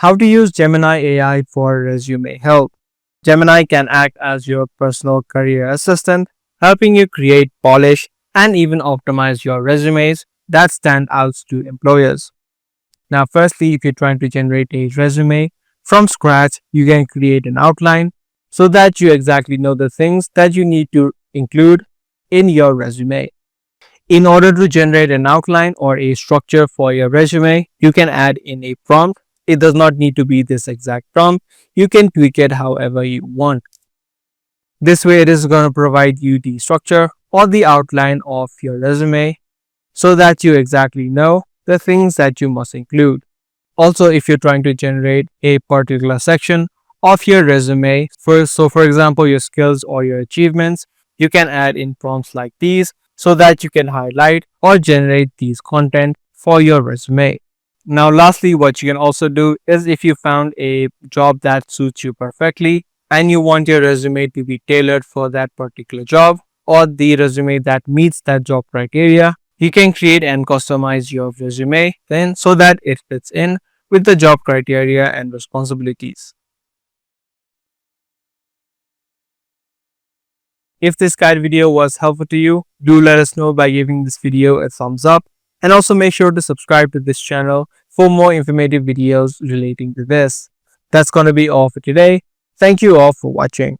How to use Gemini AI for resume help. Gemini can act as your personal career assistant, helping you create, polish, and even optimize your resumes that stand out to employers. Now, firstly, if you're trying to generate a resume from scratch, you can create an outline so that you exactly know the things that you need to include in your resume. In order to generate an outline or a structure for your resume, you can add in a prompt. It does not need to be this exact prompt. You can tweak it however you want. This way, it is going to provide you the structure or the outline of your resume so that you exactly know the things that you must include. Also, if you're trying to generate a particular section of your resume, for example, your skills or your achievements, you can add in prompts like these so that you can highlight or generate these content for your resume. Now, lastly, what you can also do is if you found a job that suits you perfectly and you want your resume to be tailored for that particular job or the resume that meets that job criteria, you can create and customize your resume then so that it fits in with the job criteria and responsibilities. If this guide video was helpful to you, do let us know by giving this video a thumbs up, and also make sure to subscribe to this channel for more informative videos relating to this. That's going to be all for today. Thank you all for watching.